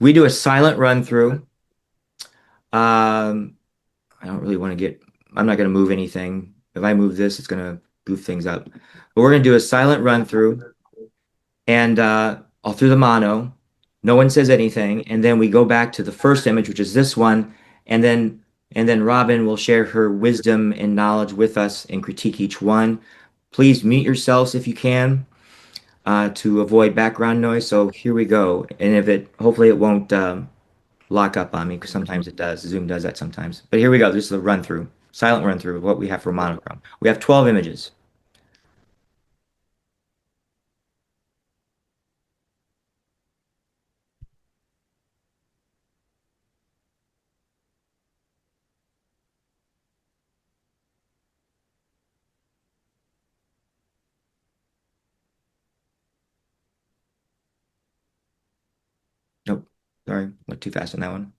we do a silent run through. Um, I don't really want to get, I'm not going to move anything. If I move this, it's going to goof things up. But we're going to do a silent run through and I'll through the mono. No one says anything. And then we go back to the first image, which is this one. And then Robin will share her wisdom and knowledge with us and critique each one. Please mute yourselves if you can to avoid background noise. So here we go. And if it, hopefully it won't lock up on me because sometimes it does. Zoom does that sometimes. But here we go. This is a run through, silent run through of what we have for monochrome. We have 12 images. Nope. Sorry, went too fast on that one.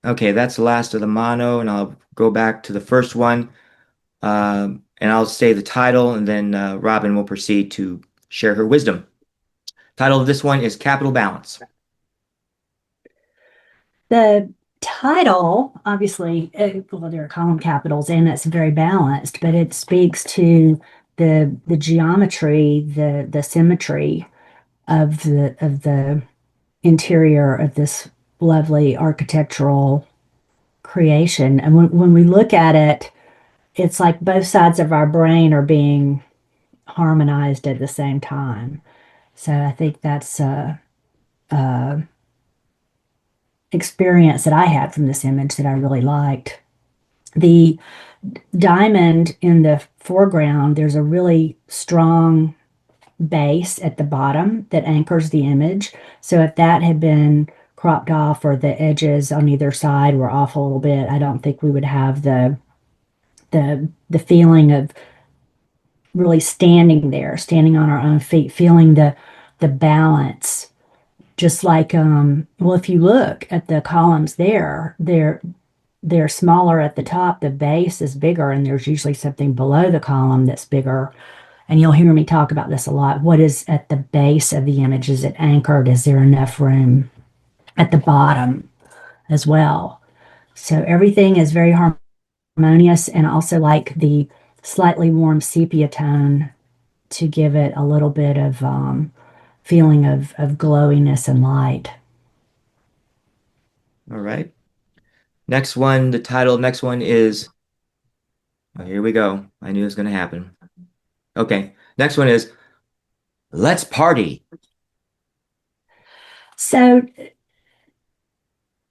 Okay, that's the last of the mono, and I'll go back to the first one, and I'll say the title, and then Robin will proceed to share her wisdom. Title of this one is Capital Balance. The title, obviously, well, there are column capitals and it's very balanced, but it speaks to the geometry, the symmetry of the interior of this lovely architectural creation. And when we look at it, it's like both sides of our brain are being harmonized at the same time. So I think that's a experience that I had from this image that I really liked. The diamond in the foreground, there's a really strong base at the bottom that anchors the image. So if that had been cropped off or the edges on either side were off a little bit, I don't think we would have the feeling of really standing there, standing on our own feet, feeling the balance. Just like well, if you look at the columns there, they're smaller at the top, the base is bigger, and there's usually something below the column that's bigger. And you'll hear me talk about this a lot. What is at the base of the image? Is it anchored? Is there enough room at the bottom as well? So everything is very harmonious, and also like the slightly warm sepia tone to give it a little bit of feeling of glowiness and light. All right. Next one, the title of next one is, oh, here we go. I knew it was going to happen. Okay. Next one is Let's Party. So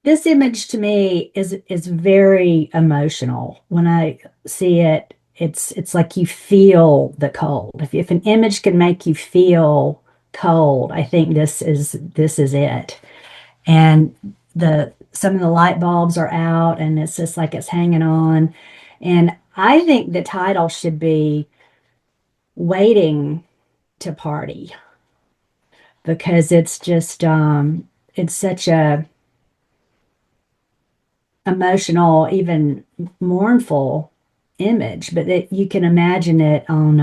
this image to me is very emotional. When I see it, it's like you feel the cold. If an image can make you feel cold, I think this is it. And the some of the light bulbs are out and it's just like it's hanging on. And I think the title should be Waiting to Party because it's just it's such a emotional, even mournful image, but you can imagine it on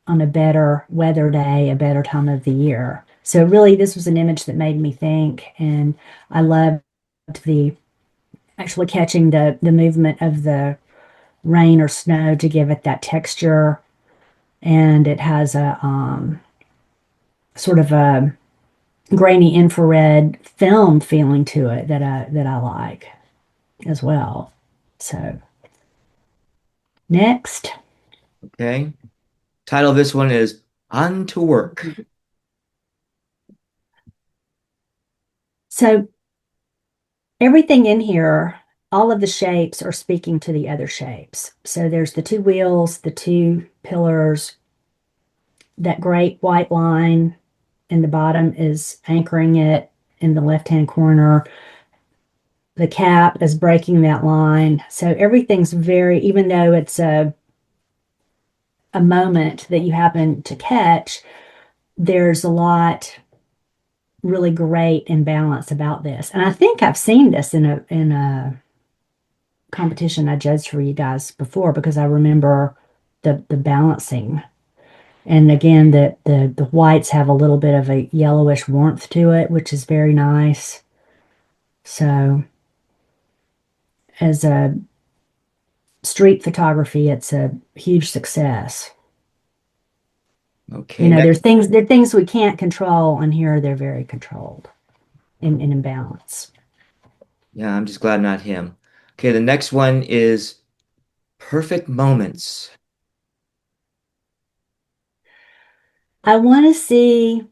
a better weather day, a better time of the year. So really, this was an image that made me think, and I loved the actually catching the movement of the rain or snow to give it that texture, and it has a sort of a grainy infrared film feeling to it that I like as well. So next. Okay. Title of this one is On to Work. So everything in here, all of the shapes are speaking to the other shapes. So there's the two wheels, the two pillars, that great white line in the bottom is anchoring it. in the left-hand corner. The cap is breaking that line. So everything's very, even though it's a moment that you happen to catch, there's a lot really great and balance about this. And I think I've seen this in a competition I judged for you guys before because I remember the balancing. And again, the whites have a little bit of a yellowish warmth to it, which is very nice. So as a street photography, it's a huge success. You Okay, know, next. there are things we can't control, and here they're very controlled and in balance. Yeah, I'm just glad not him. Okay, the next one is perfect moments. I want to see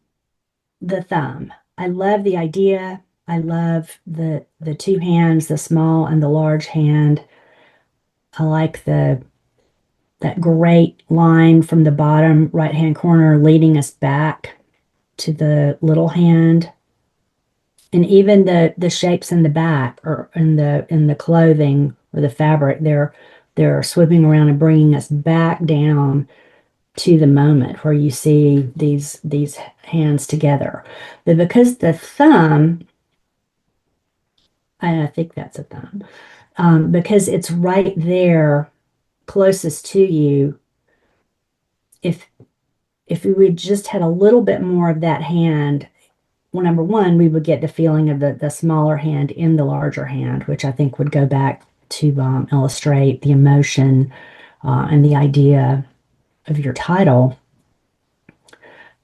the thumb. I love the idea. I love the two hands, the small and the large hand. I like the that great line from the bottom right hand corner leading us back to the little hand. And even the shapes in the back or in the clothing or the fabric, they're swooping around and bringing us back down to the moment where you see these hands together. But because the thumb, I think that's a thumb, because it's right there closest to you. If we just had a little bit more of that hand, well, number one, we would get the feeling of the smaller hand in the larger hand, which I think would go back to illustrate the emotion and the idea of your title.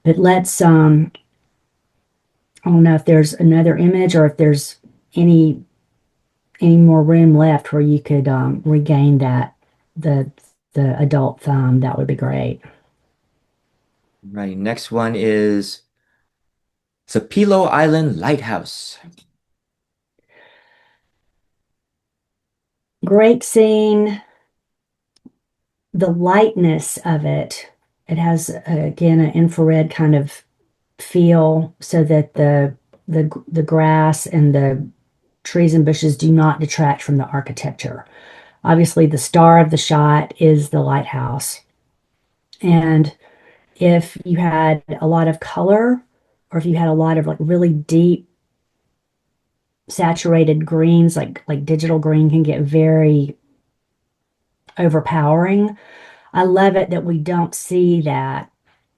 But I don't know if there's another image or if there's any any more room left where you could regain that the the adult thumb. That would be great. Right, next one is Sapelo Island Lighthouse. Great scene. The lightness of it. It has again an infrared kind of feel, so that the grass and the trees and bushes do not detract from the architecture. Obviously, the star of the shot is the lighthouse, and if you had a lot of color or if you had a lot of like really deep saturated greens, like digital green can get very overpowering. I love it that we don't see that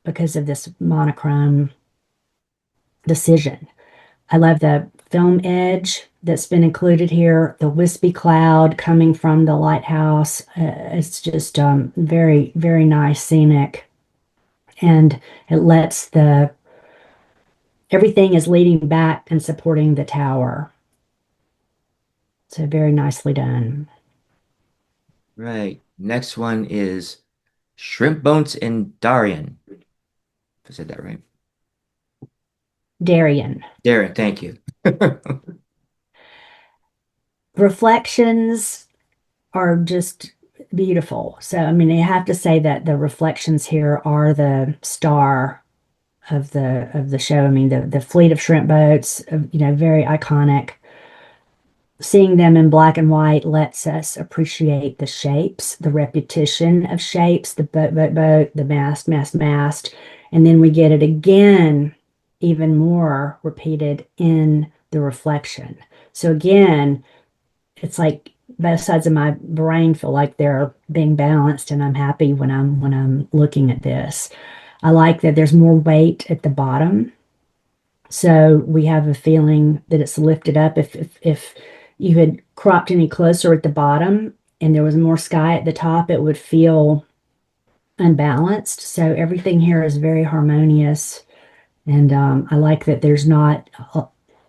because of this monochrome decision. I love the film edge that's been included here, the wispy cloud coming from the lighthouse. It's just very, very nice scenic. And it lets the everything is leading back and supporting the tower. So very nicely done. Right, next one is Shrimp Bones in Darien. If I said that right. Darien. Darien, thank you. Reflections are just beautiful. So, I mean, you have to say that the reflections here are the star of the show. I mean, the fleet of shrimp boats, you know, very iconic. Seeing them in black and white lets us appreciate the shapes, the repetition of shapes, the boat, boat, boat, the mast, mast, mast. And then we get it again, even more repeated in the reflection. So again, it's like both sides of my brain feel like they're being balanced, and I'm happy when I'm looking at this. I like that there's more weight at the bottom, so we have a feeling that it's lifted up. If you had cropped any closer at the bottom and there was more sky at the top, it would feel unbalanced. So everything here is very harmonious, and I like that there's not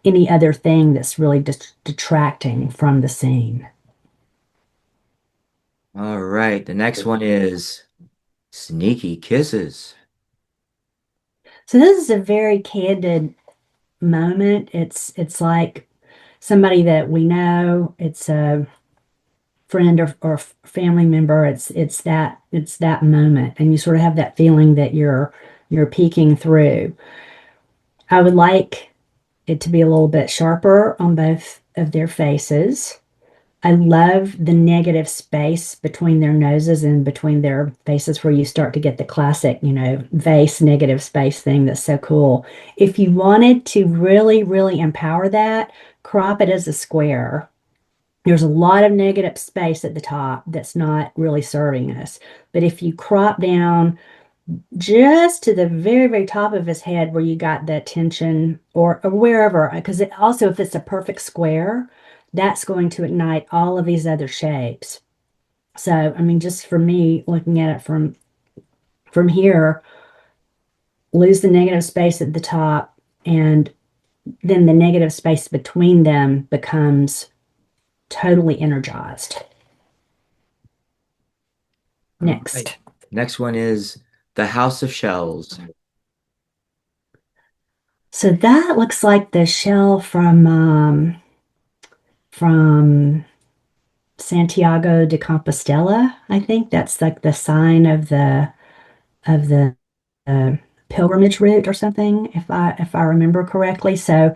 any other thing that's really detracting from the scene. All right, the next one is Sneaky Kisses. So this is a very candid moment. It's like somebody that we know. It's a friend or family member. It's that moment, and you sort of have that feeling that you're peeking through. I would like it to be a little bit sharper on both of their faces. I love the negative space between their noses and between their faces where you start to get the classic, vase negative space thing that's so cool. If you wanted to really, really empower that, crop it as a square. There's a lot of negative space at the top that's not really serving us. But if you crop down just to the very, very top of his head where you got the tension or wherever, because it also, if it's a perfect square, that's going to ignite all of these other shapes. So, I mean, just for me, looking at it from here, lose the negative space at the top, and then the negative space between them becomes totally energized. All right. Next. Next one is the House of Shells. So that looks like the shell from Santiago de Compostela. I think that's like the sign of the uh, pilgrimage route or something, if I remember correctly. So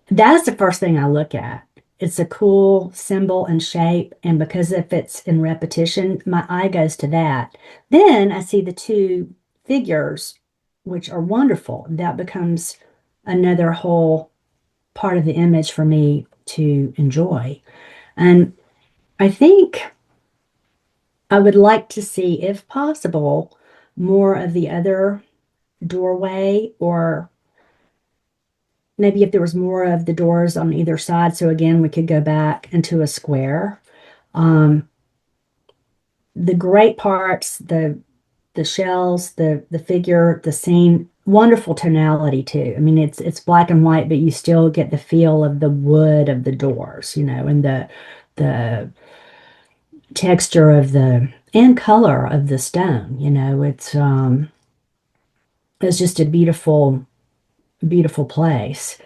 that's the first thing I look at. It's a cool symbol and shape, and because if it's in repetition, my eye goes to that. Then I see the two figures, which are wonderful. That becomes another whole part of the image for me to enjoy. And I think I would like to see, if possible, more of the other doorway, or maybe if there was more of the doors on either side. So again, we could go back into a square. Um, the great parts, the shells, the figure, the scene, wonderful tonality too. I mean, it's black and white, but you still get the feel of the wood of the doors, and the texture of the and color of the stone. It's just a beautiful, beautiful place.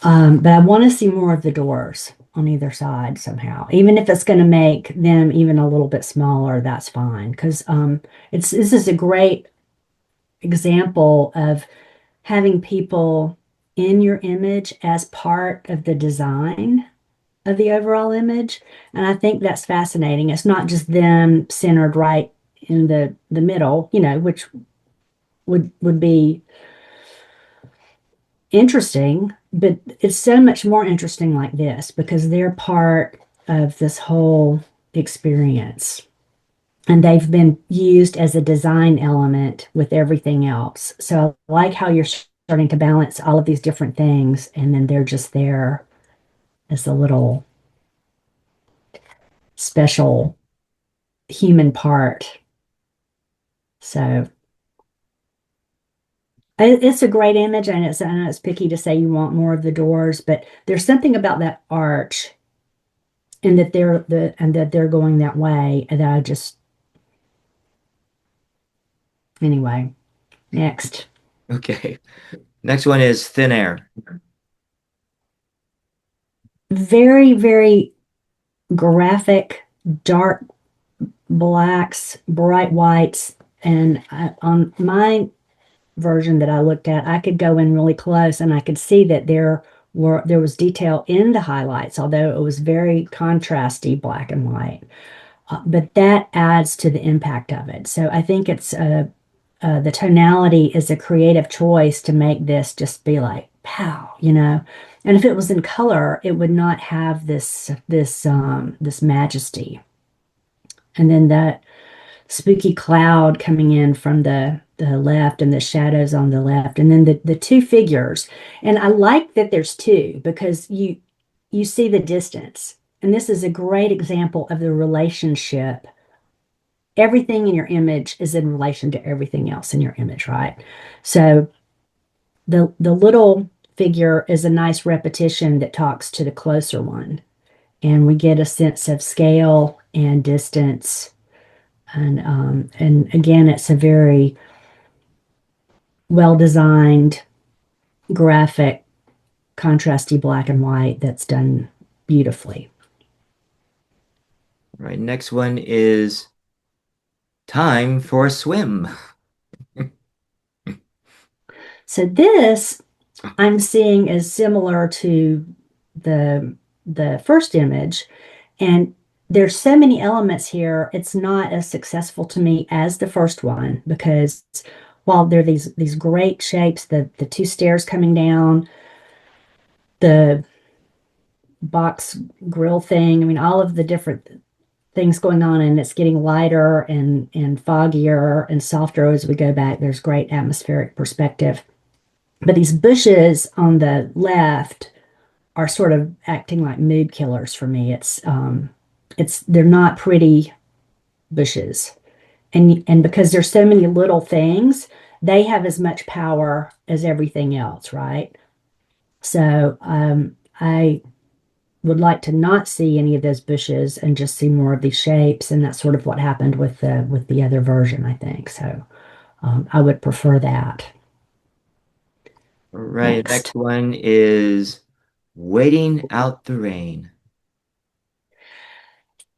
But I want to see more of the doors on either side somehow. Even if it's going to make them even a little bit smaller, that's fine. Because this is a great example of having people in your image as part of the design of the overall image. And I think that's fascinating. It's not just them centered right in the middle, which would be interesting, but it's so much more interesting like this because they're part of this whole experience. And they've been used as a design element with everything else. So I like how you're starting to balance all of these different things, and then they're just there as a little special human part. So it's a great image, and I know it's picky to say you want more of the doors, but there's something about that arch and that they're going that way, and that I just anyway. Next. Okay. Next one is Thin Air. Very, very graphic, dark blacks, bright whites, and on my version that I looked at, I could go in really close and I could see that there was detail in the highlights, although it was very contrasty black and white. But that adds to the impact of it. So I think the tonality is a creative choice to make this just be like pow. And if it was in color, it would not have this majesty. And then that spooky cloud coming in from the left and the shadows on the left, and then the two figures. And I like that there's two because you see the distance. And this is a great example of the relationship. Everything in your image is in relation to everything else in your image, right? So the little figure is a nice repetition that talks to the closer one, and we get a sense of scale and distance. And again, it's a very well designed graphic, contrasty black and white that's done beautifully. All right. Next one is Time for a Swim. So this I'm seeing is similar to the the first image. And there's so many elements here, it's not as successful to me as the first one because while there are these great shapes, the two stairs coming down, the box grill thing, I mean, all of the different things going on, and it's getting lighter and foggier and softer as we go back. There's great atmospheric perspective. But these bushes on the left are sort of acting like mood killers for me. It's they're not pretty bushes. And because there's so many little things, they have as much power as everything else, right? So I would like to not see any of those bushes and just see more of these shapes, and that's sort of what happened with the other version, I think. So I would prefer that. All right, next Next, one is waiting out the rain.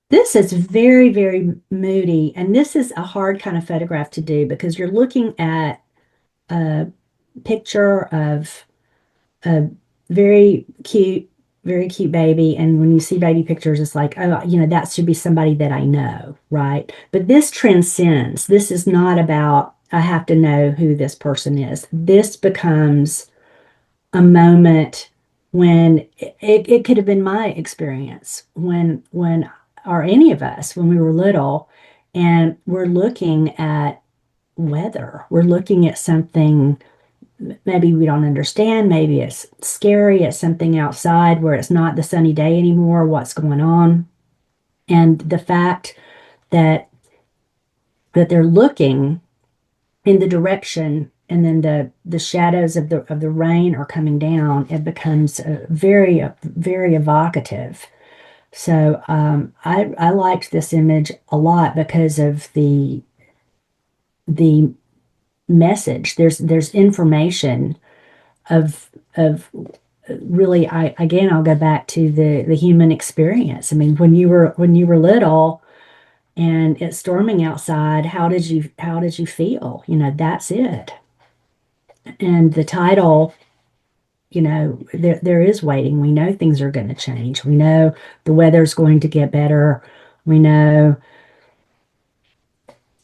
this is very, very moody, and this is a hard kind of photograph to do because you're looking at a picture of a very cute, very cute baby. And when you see baby pictures, it's like, oh, that should be somebody that I know, right? But this transcends. This is not about, I have to know who this person is. This becomes a moment when it could have been my experience or any of us when we were little, and we're looking at weather. We're looking at something maybe we don't understand. Maybe it's scary. It's something outside where it's not the sunny day anymore. What's going on? And the fact that they're looking in the direction, and then the shadows of the rain are coming down, it becomes very evocative. So I liked this image a lot because of the message. There's information of really, I'll go back to the human experience. I mean, when you were little and it's storming outside, how did you feel? That's it. And the title, there is waiting. We know things are going to change. We know the weather's going to get better. We know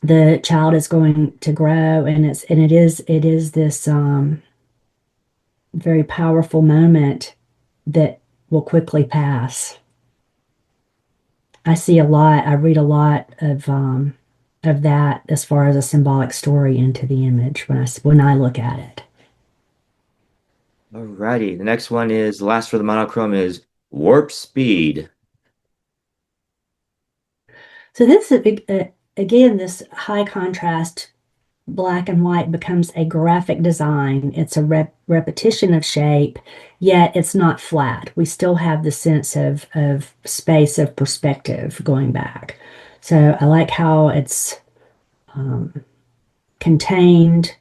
the child is going to grow, and it is this very powerful moment that will quickly pass. I read a lot of that as far as a symbolic story into the image when I look at it. All righty, the next one is the last for the monochrome is warp speed. So this is again, this high contrast black and white becomes a graphic design. It's a repetition of shape, yet it's not flat. We still have the sense of space, of perspective going back. So I like how it's um, contained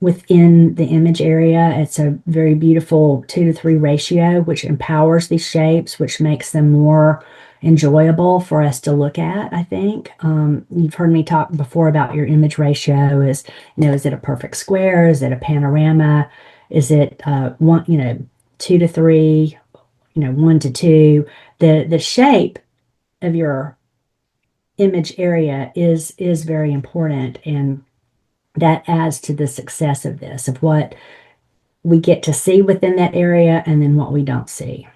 within the image area. It's a very beautiful 2 to 3 ratio, which empowers these shapes, which makes them more enjoyable for us to look at, I think. You've heard me talk before about your image ratio is it a perfect square? Is it a panorama? Is it 2 to 3, 1 to 2? The shape of your image area is very important, and that adds to the success of this, of what we get to see within that area and then what we don't see.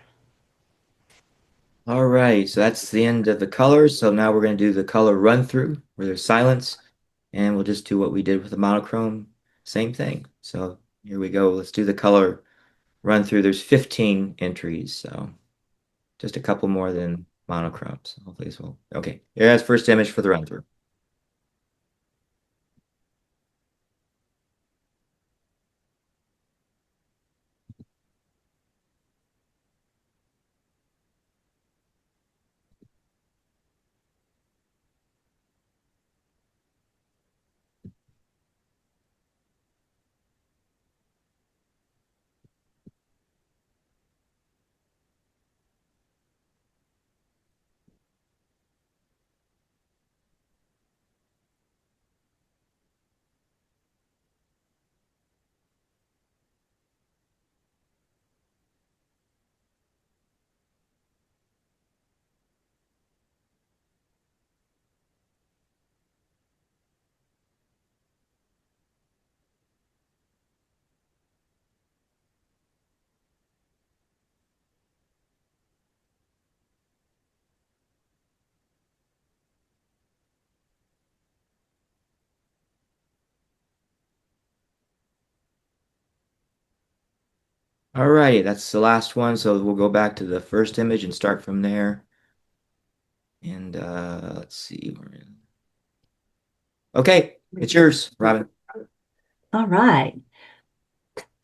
All right, so that's the end of the colors. So now we're going to do the color run through where there's silence, and we'll just do what we did with the monochrome, same thing. So here we go. Let's do the color run through. There's 15 entries, so just a couple more than monochrome. So hopefully this will. Okay, here's first image for the run through. All righty, that's the last one. So we'll go back to the first image and start from there. And let's see. Okay, it's yours, Robin. All right.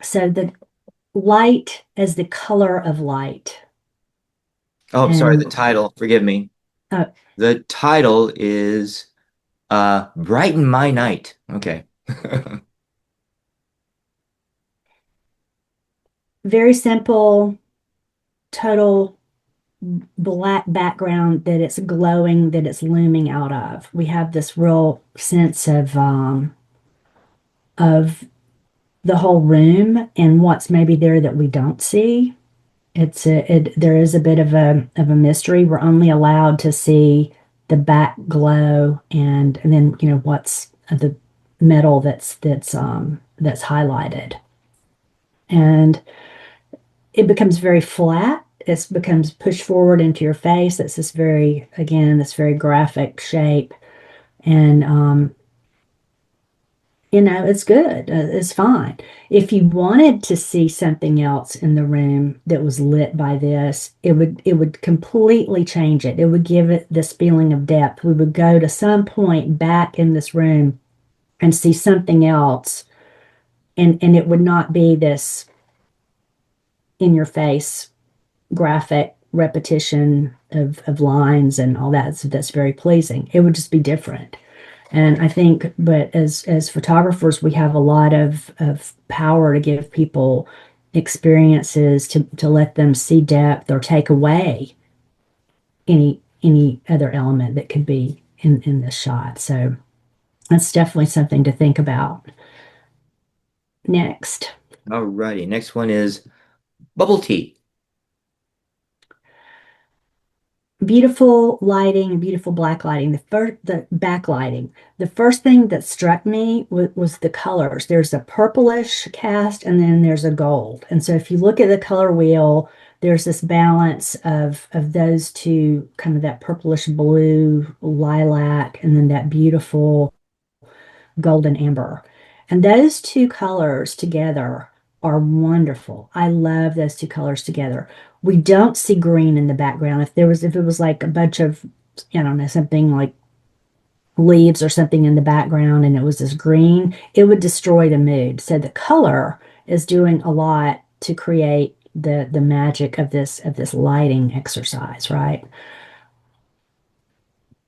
So the light as the color of light. Oh, I'm sorry, the And title. Forgive me. uh, The title is Brighten My Night. Okay. very simple, total black background that it's glowing, that it's looming out of. We have this real sense of the whole room and what's maybe there that we don't see. There is a bit of a mystery. We're only allowed to see the back glow and then what's the metal that's highlighted. And it becomes very flat. It becomes pushed forward into your face. It's this very, again, this very graphic shape. And it's good. It's fine. If you wanted to see something else in the room that was lit by this, it would completely change it. It would give it this feeling of depth. We would go to some point back in this room and see something else, and it would not be this in your face graphic repetition of lines and all that. So that's very pleasing. It would just be different. And I think, but as photographers, we have a lot of power to give people experiences to let them see depth or take away any other element that could be in this shot. So that's definitely something to think about. Next. All righty. Next one is bubble tea. Beautiful lighting, beautiful black lighting. The backlighting. The first thing that struck me was the colors. There's a purplish cast and then there's a gold. And so if you look at the color wheel, there's this balance of those two, kind of that purplish blue, lilac, and then that beautiful golden amber. And those two colors together are wonderful. I love those two colors together. We don't see green in the background. If it was like a bunch of, I don't know, something like leaves or something in the background and it was this green, it would destroy the mood. So the color is doing a lot to create the magic of this lighting exercise, right?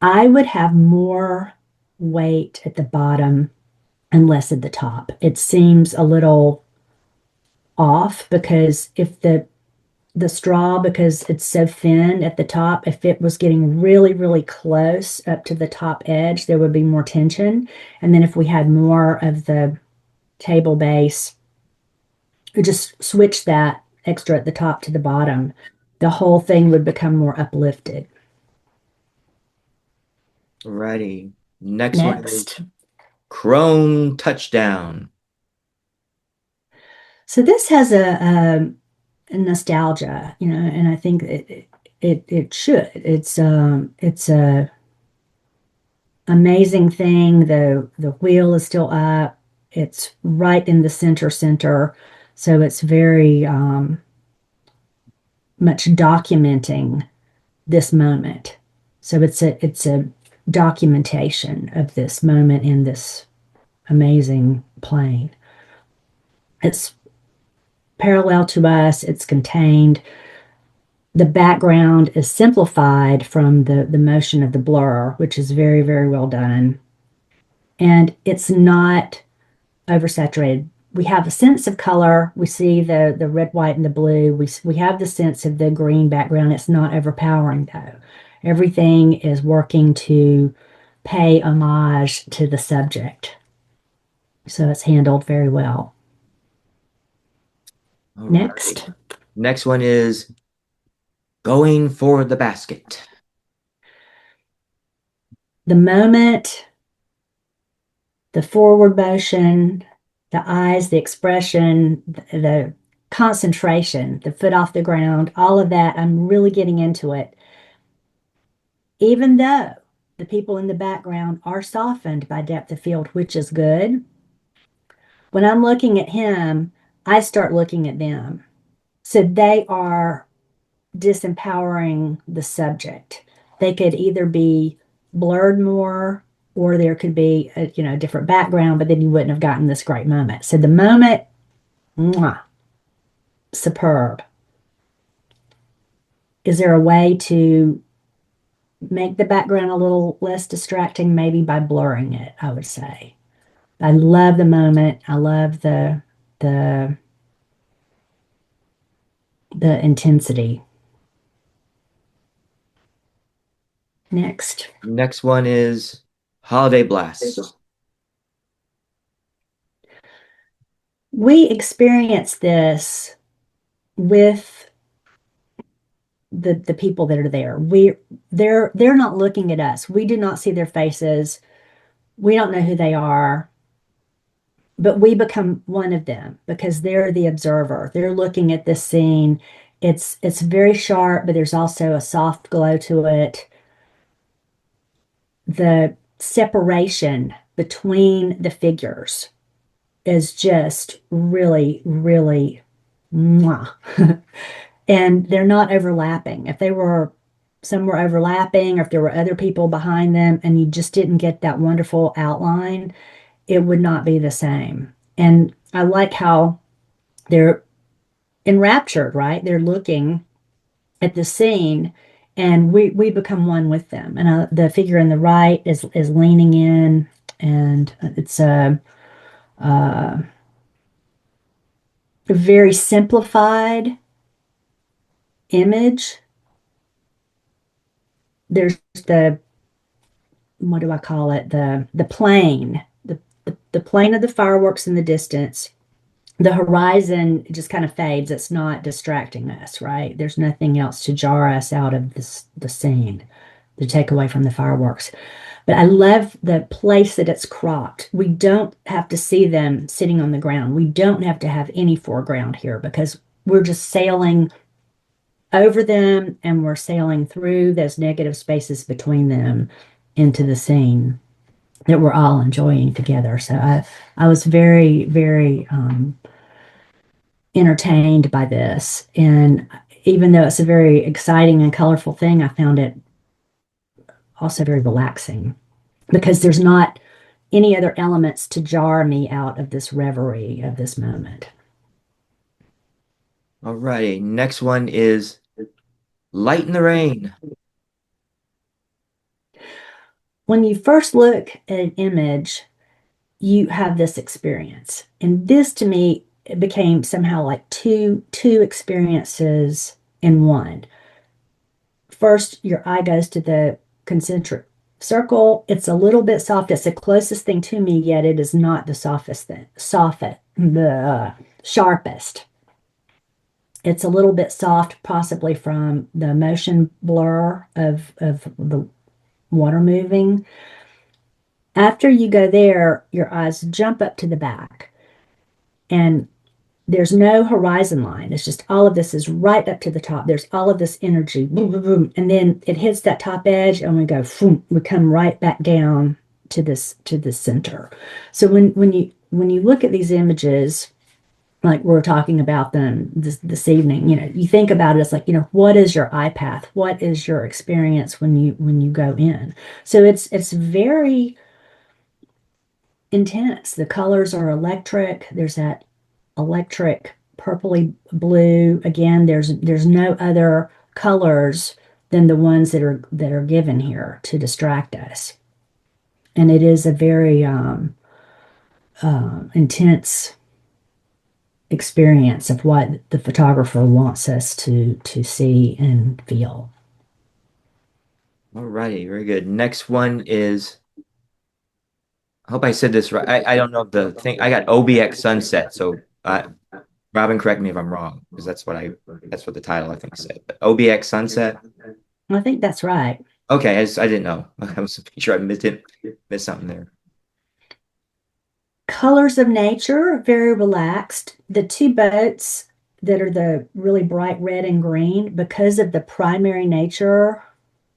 I would have more weight at the bottom and less at the top. It seems a little off because if the straw, because it's so thin at the top, if it was getting really, really close up to the top edge, there would be more tension. And then if we had more of the table base, we just switch that extra at the top to the bottom, the whole thing would become more uplifted. All righty. Next one is Next. Chrome Touchdown. So this has a nostalgia, and I think it should. It's a amazing thing. The wheel is still up. It's right in the center, so it's very much documenting this moment. So it's a documentation of this moment in this amazing plane. It's parallel to us. It's contained. The background is simplified from the motion of the blur, which is very, very well done. And it's not oversaturated. We have a sense of color. We see the red, white, and the blue. We have the sense of the green background. It's not overpowering though. Everything is working to pay homage to the subject. So it's handled very well. All righty. Next, Next one is Going for the Basket. the moment, the forward motion, the eyes, the expression, the concentration, the foot off the ground, all of that. I'm really getting into it. Even though the people in the background are softened by depth of field, which is good, when I'm looking at him, I start looking at them. So they are disempowering the subject. They could either be blurred more or there could be a different background, but then you wouldn't have gotten this great moment. So the moment, mwah, superb. Is there a way to make the background a little less distracting? Maybe by blurring it, I would say. I love the moment. I love the the intensity. Next. Next one is holiday blasts. We experience this with the people that are there. They're not looking at us. We do not see their faces. We don't know who they are, but we become one of them because they're the observer. They're looking at this scene. It's very sharp, but there's also a soft glow to it. The separation between the figures is just really, really mwah. And they're not overlapping. If they were some were overlapping, or if there were other people behind them, and you just didn't get that wonderful outline, it would not be the same. And I like how they're enraptured, right? They're looking at the scene, and we become one with them. And the figure in the right is leaning in, and it's a very simplified image. There's the what do I call it? The plane, the plane of the fireworks in the distance. The horizon just kind of fades. It's not distracting us, right? There's nothing else to jar us out of the scene to take away from the fireworks. But I love the place that it's cropped. We don't have to see them sitting on the ground. We don't have to have any foreground here because we're just sailing over them and we're sailing through those negative spaces between them into the scene that we're all enjoying together. So I was very, very entertained by this. And even though it's a very exciting and colorful thing, I found it also very relaxing because there's not any other elements to jar me out of this reverie of this moment. All righty. Next one is light in the rain. When you first look at an image, you have this experience. And this to me it became somehow like two experiences in one. First, your eye goes to the concentric circle. It's a little bit soft. It's the closest thing to me, yet it is not the softest thing, the sharpest. It's a little bit soft, possibly from the motion blur of the water moving. After you go there, your eyes jump up to the back, and there's no horizon line. It's just all of this is right up to the top. There's all of this energy, boom, boom, boom, and then it hits that top edge, and we go, boom, we come right back down to the center. So when you look at these images, like we're talking about them this evening, you think about it as like, what is your eye path? What is your experience when you go in? So it's very intense. The colors are electric. There's that electric purpley blue. Again, there's no other colors than the ones that are given here to distract us. And it is a very intense experience of what the photographer wants us to see and feel. All righty. Very good. Next one is, I hope I said this right. I don't know the thing. I got OBX Sunset. So Robin, correct me if I'm wrong, because that's what the title I think said. But OBX Sunset. I think that's right. Okay, I didn't know. I was sure I missed something there. Colors of nature, very relaxed. The two boats that are the really bright red and green, because of the primary nature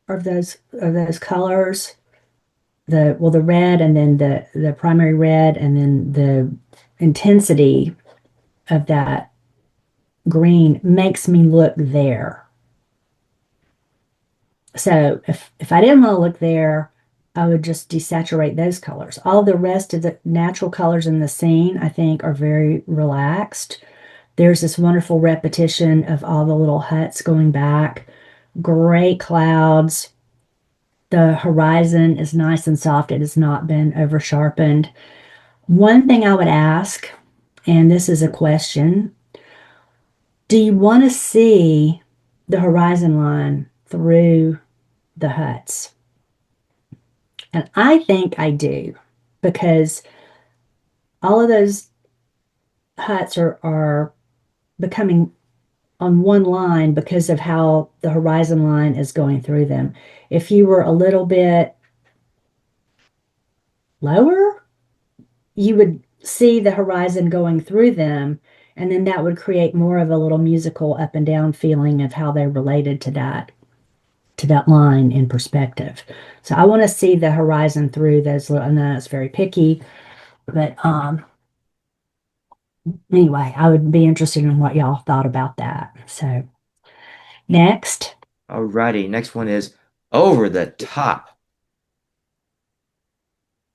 of those colors, the red and then the primary red and then the intensity of that green makes me look there. So if I didn't want to look there, I would just desaturate those colors. All the rest of the natural colors in the scene, I think, are very relaxed. There's this wonderful repetition of all the little huts going back, great clouds. The horizon is nice and soft. It has not been over sharpened. One thing I would ask, and this is a question, do you want to see the horizon line through the huts? And I think I do because all of those huts are becoming on one line because of how the horizon line is going through them. If you were a little bit lower, you would see the horizon going through them, and then that would create more of a little musical up and down feeling of how they related to that line in perspective. So I want to see the horizon through those little, I know it's very picky, but anyway, I would be interested in what y'all thought about that. So next, Alrighty, next one is over the top.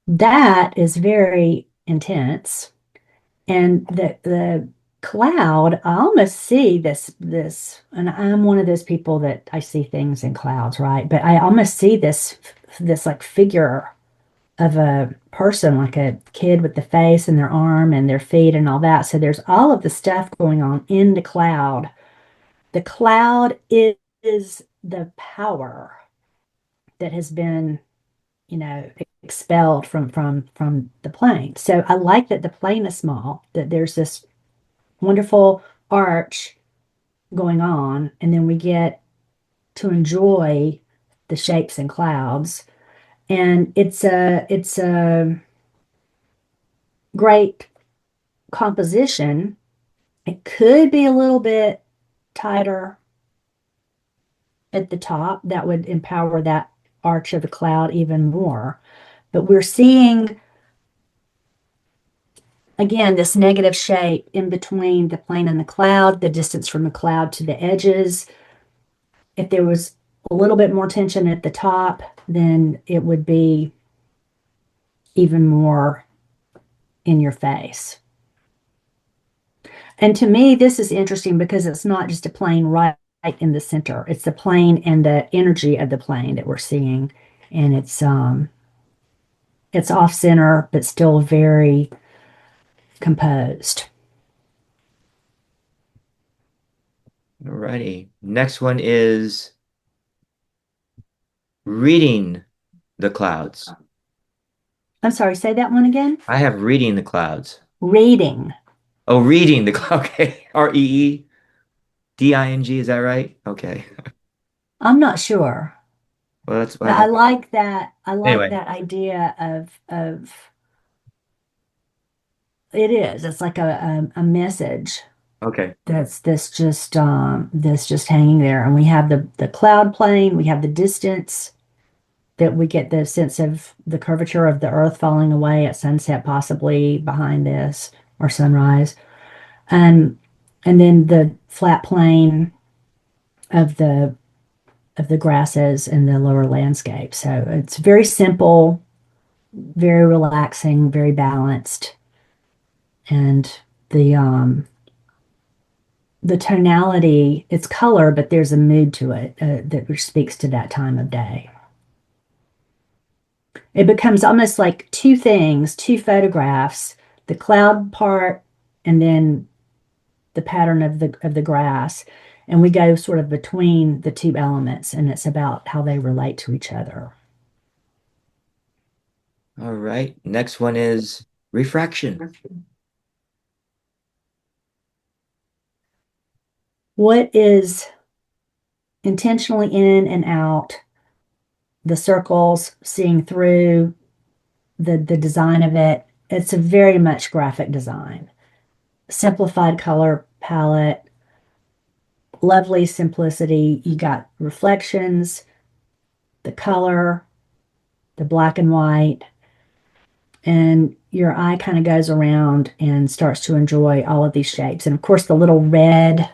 that is very intense. And the cloud, I almost see this, and I'm one of those people that I see things in clouds, right? But I almost see this like figure of a person, like a kid with the face and their arm and their feet and all that. So there's all of the stuff going on in the cloud. The cloud is the power that has been, expelled from the plane. So I like that the plane is small, that there's this wonderful arch going on, and then we get to enjoy the shapes and clouds. And it's a great composition. It could be a little bit tighter at the top. That would empower that arch of the cloud even more. But we're seeing again this negative shape in between the plane and the cloud, the distance from the cloud to the edges. If there was a little bit more tension at the top, then it would be even more in your face. And to me, this is interesting because it's not just a plane right in the center. It's the plane and the energy of the plane that we're seeing. And it's off center, but still very composed. Alrighty, next one is reading the clouds. I'm sorry, say that one again. I have reading the clouds. Rating. Oh, reading the cloud. Okay, Reeding, is that right? Okay. I'm not sure. Well, that's But I, I like that. I like anyway. that idea of it is. It's like a message Okay. that's just hanging there. And we have the cloud plane, we have the distance that we get the sense of the curvature of the earth falling away at sunset, possibly behind this or sunrise. And and then the flat plane of the grasses and the lower landscape. So it's very simple, very relaxing, very balanced. And the um the tonality, it's color, but there's a mood to it that which speaks to that time of day. It becomes almost like two things, two photographs, the cloud part and then the pattern of the grass. And we go sort of between the two elements, and it's about how they relate to each other. All right. Next one is refraction. What is intentionally in and out, the circles, seeing through the design of it. It's a very much graphic design. Simplified color palette, lovely simplicity. You got reflections, the color, the black and white, and your eye kind of goes around and starts to enjoy all of these shapes. And of course, the little red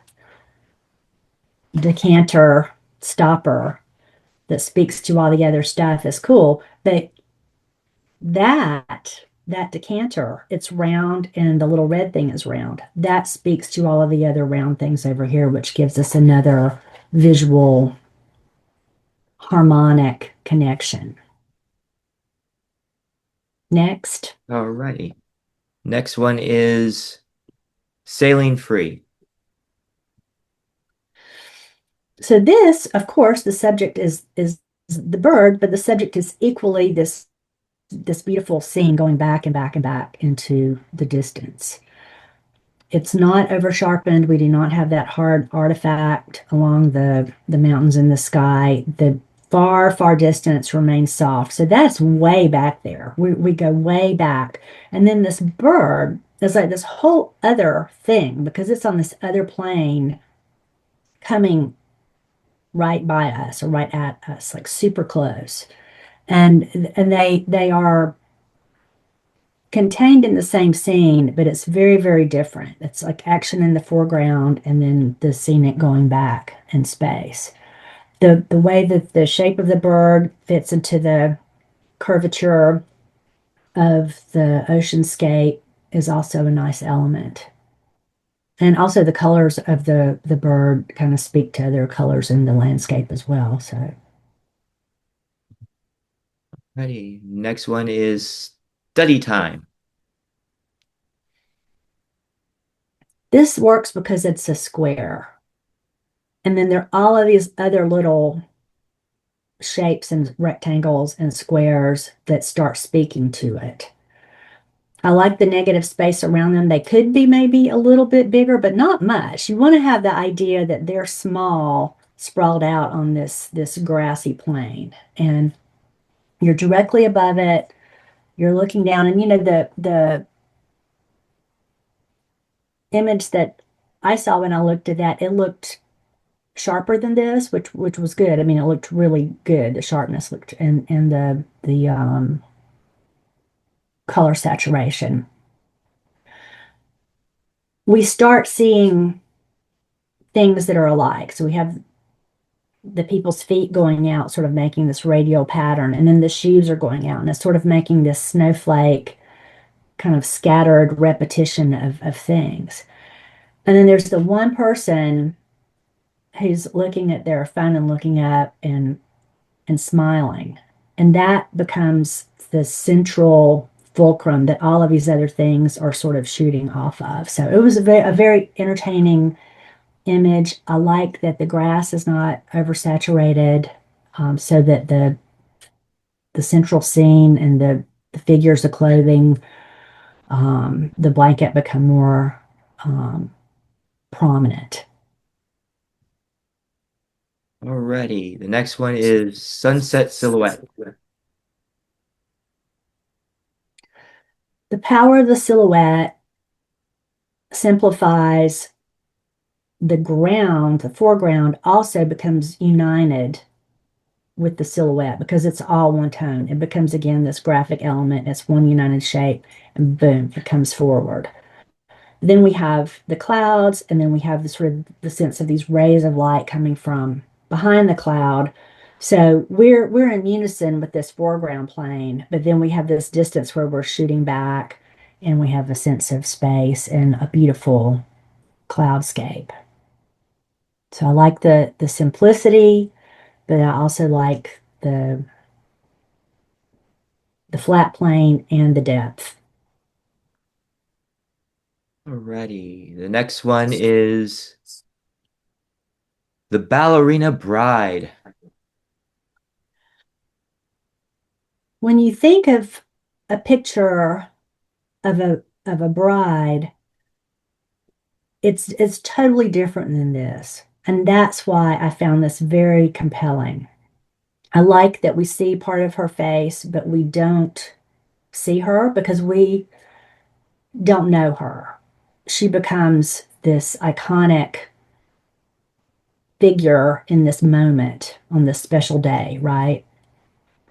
decanter stopper that speaks to all the other stuff is cool. But that decanter, it's round and the little red thing is round. That speaks to all of the other round things over here, which gives us another visual harmonic connection. Next. Alrighty. Next one is sailing free. So this, of course, the subject is the bird, but the subject is equally this beautiful scene going back and back and back into the distance. It's not over sharpened. We do not have that hard artifact along the mountains in the sky. The far, far distance remains soft. So that's way back there. We go way back. And then this bird is like this whole other thing because it's on this other plane coming right by us or right at us, like super close. And they are contained in the same scene, but it's very, very different. It's like action in the foreground and then the scenic going back in space. The way that the shape of the bird fits into the curvature of the oceanscape is also a nice element. And also the colors of the bird kind of speak to other colors in the landscape as well. So Alrighty. Next one is study time. this works because it's a square. And then there are all of these other little shapes and rectangles and squares that start speaking to it. I like the negative space around them. They could be maybe a little bit bigger, but not much. You want to have the idea that they're small, sprawled out on this grassy plain, and you're directly above it. You're looking down, and the image that I saw when I looked at that, it looked sharper than this, which was good. I mean, it looked really good. The sharpness looked and the color saturation. We start seeing things that are alike. So we have the people's feet going out, sort of making this radial pattern, and then the shoes are going out, and it's sort of making this snowflake kind of scattered repetition of things. And then there's the one person who's looking at their phone and looking up and smiling. And that becomes the central fulcrum that all of these other things are sort of shooting off of. So it was a very entertaining image. I like that the grass is not oversaturated, so that the central scene and the figures, the clothing, the blanket become more um, prominent. Alrighty. The next one is sunset silhouette. The power of the silhouette simplifies the ground, the foreground also becomes united with the silhouette because it's all one tone. It becomes again this graphic element, it's one united shape, and boom, it comes forward. Then we have the clouds, and then we have the sort of the sense of these rays of light coming from behind the cloud. So we're in unison with this foreground plane, but then we have this distance where we're shooting back, and we have a sense of space and a beautiful cloudscape. So I like the simplicity, but I also like the flat plane and the depth. Alrighty. The next one is the ballerina bride. When you think of a picture of a bride, it's totally different than this. And that's why I found this very compelling. I like that we see part of her face, but we don't see her because we don't know her. She becomes this iconic figure in this moment on this special day, right?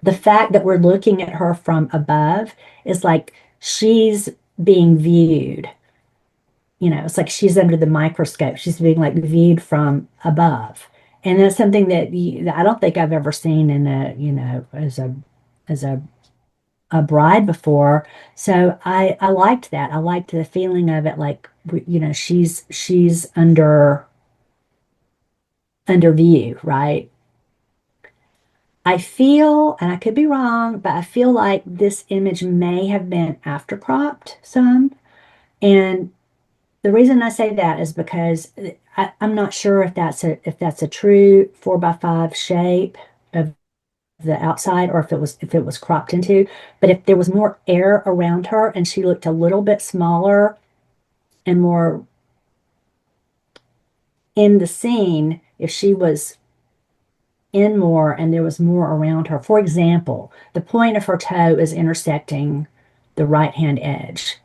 The fact that we're looking at her from above is like she's being viewed. It's like she's under the microscope. She's being like viewed from above. And that's something that I don't think I've ever seen in a, as a bride before. So I liked that. I liked the feeling of it, like, she's under view, right? I feel, and I could be wrong, but I feel like this image may have been after cropped some. And the reason I say that is because I'm not sure if that's a true 4 by 5 shape of the outside, or if it was cropped into. But if there was more air around her and she looked a little bit smaller and more in the scene, if she was in more and there was more around her. For example, the point of her toe is intersecting the right hand edge.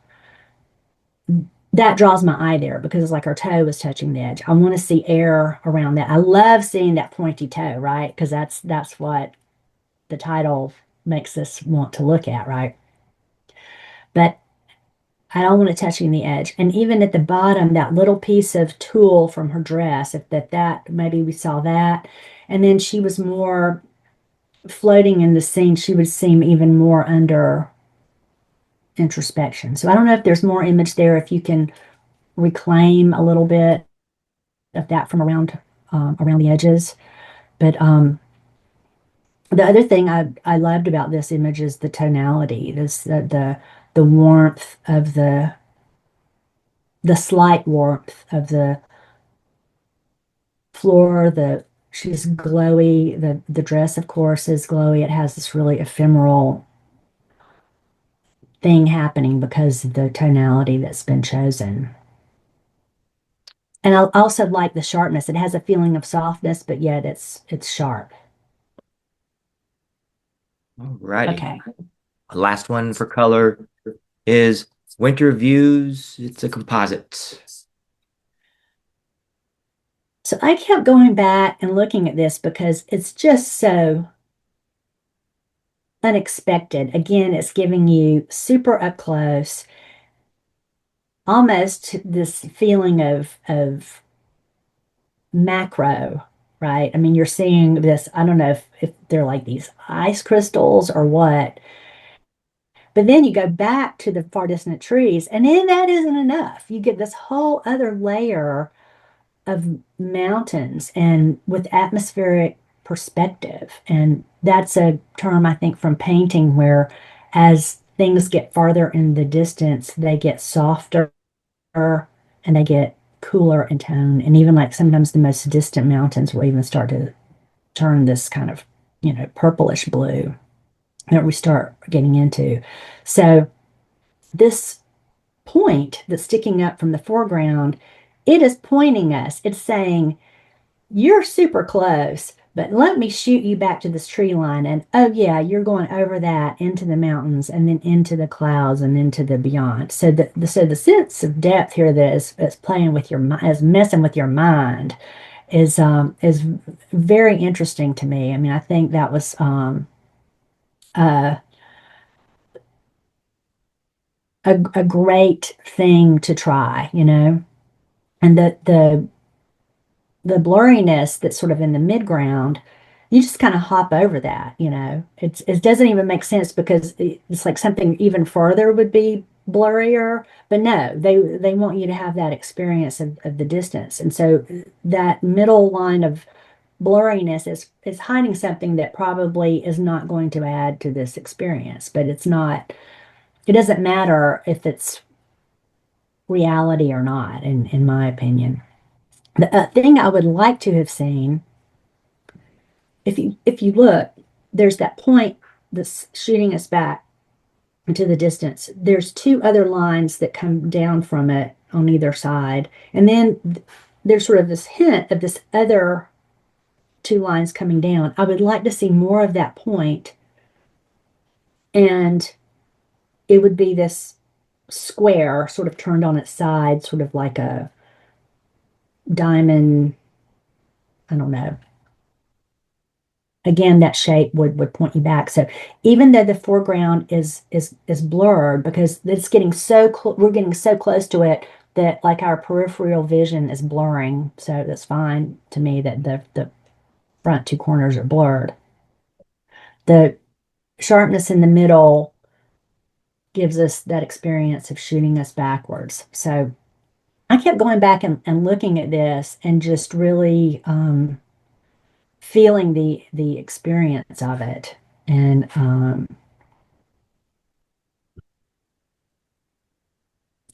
That draws my eye there because it's like her toe is touching the edge. I want to see air around that. I love seeing that pointy toe, right? Because that's what the title makes us want to look at, right? But I don't want it touching the edge. And even at the bottom, that little piece of tulle from her dress, if that maybe we saw that. And then she was more floating in the scene, she would seem even more under introspection. So I don't know if there's more image there, if you can reclaim a little bit of that from around the edges. But the other thing I loved about this image is the tonality, the warmth of the slight warmth of the floor. The She's glowy. The dress, of course, is glowy. It has this really ephemeral thing happening because of the tonality that's been chosen. And I also like the sharpness. It has a feeling of softness, but yet it's sharp. Alrighty. Okay. Last one for color is Winter Views. It's a composite. So I kept going back and looking at this because it's just so unexpected. Again, it's giving you super up close, almost this feeling of macro, right? I mean, you're seeing this, I don't know if they're like these ice crystals or what, but then you go back to the far distant trees, and then that isn't enough. You get this whole other layer of mountains and with atmospheric perspective. And that's a term, I think, from painting, where as things get farther in the distance, they get softer and they get cooler in tone. And even like sometimes the most distant mountains will even start to turn this kind of, purplish blue that we start getting into. So this point that's sticking up from the foreground, it is pointing us. It's saying, you're super close, but let me shoot you back to this tree line. And oh, yeah, you're going over that into the mountains and then into the clouds and into the beyond. So the sense of depth here that is playing with your mind, is messing with your mind, is very interesting to me. I mean, I think that was uh, a great thing to try, and the blurriness that's sort of in the midground, you just kind of hop over that, it doesn't even make sense because it's like something even farther would be blurrier, but no, they want you to have that experience of the distance. And so that middle line of blurriness is hiding something that probably is not going to add to this experience. But it doesn't matter if it's reality or not, in my opinion. The thing I would like to have seen, if you look, there's that point that's shooting us back into the distance. There's two other lines that come down from it on either side, and then there's sort of this hint of this other two lines coming down. I would like to see more of that point, and it would be this square sort of turned on its side, sort of like a diamond. I don't know. Again, that shape would point you back. So even though the foreground is blurred because it's getting we're getting so close to it that like our peripheral vision is blurring. So that's fine to me that the front two corners are blurred. The sharpness in the middle gives us that experience of shooting us backwards. So I kept going back and looking at this and just really feeling the experience of it. And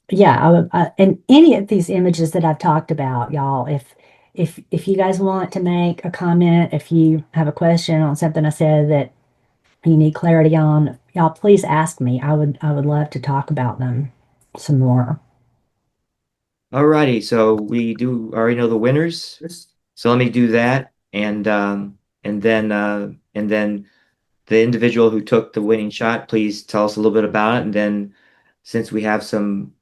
yeah, and any of these images that I've talked about, y'all, if you guys want to make a comment, if you have a question on something I said that you need clarity on, y'all please ask me. I would love to talk about them some more. Alrighty, so we do already know the winners. So let me do that, and then the individual who took the winning shot, please tell us a little bit about it. And then since we have some,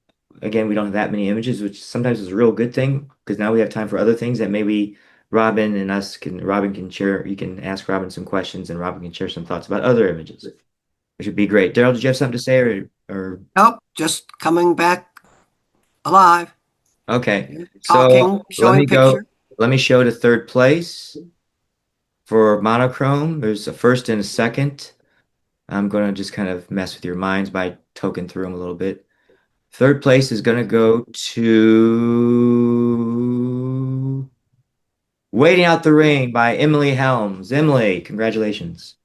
again, we don't have that many images, which sometimes is a real good thing because now we have time for other things that maybe Robin can share. You can ask Robin some questions, and Robin can share some thoughts about other images, which would be great. Daryl, did you have something to say, or Nope, just coming back alive, okay? So talking, showing picture. Let me show the third place for monochrome. There's a first and a second. I'm going to just kind of mess with your minds by token through them a little bit. Third place is going to go to Waiting Out the Rain by Emily Helms. Emily, congratulations.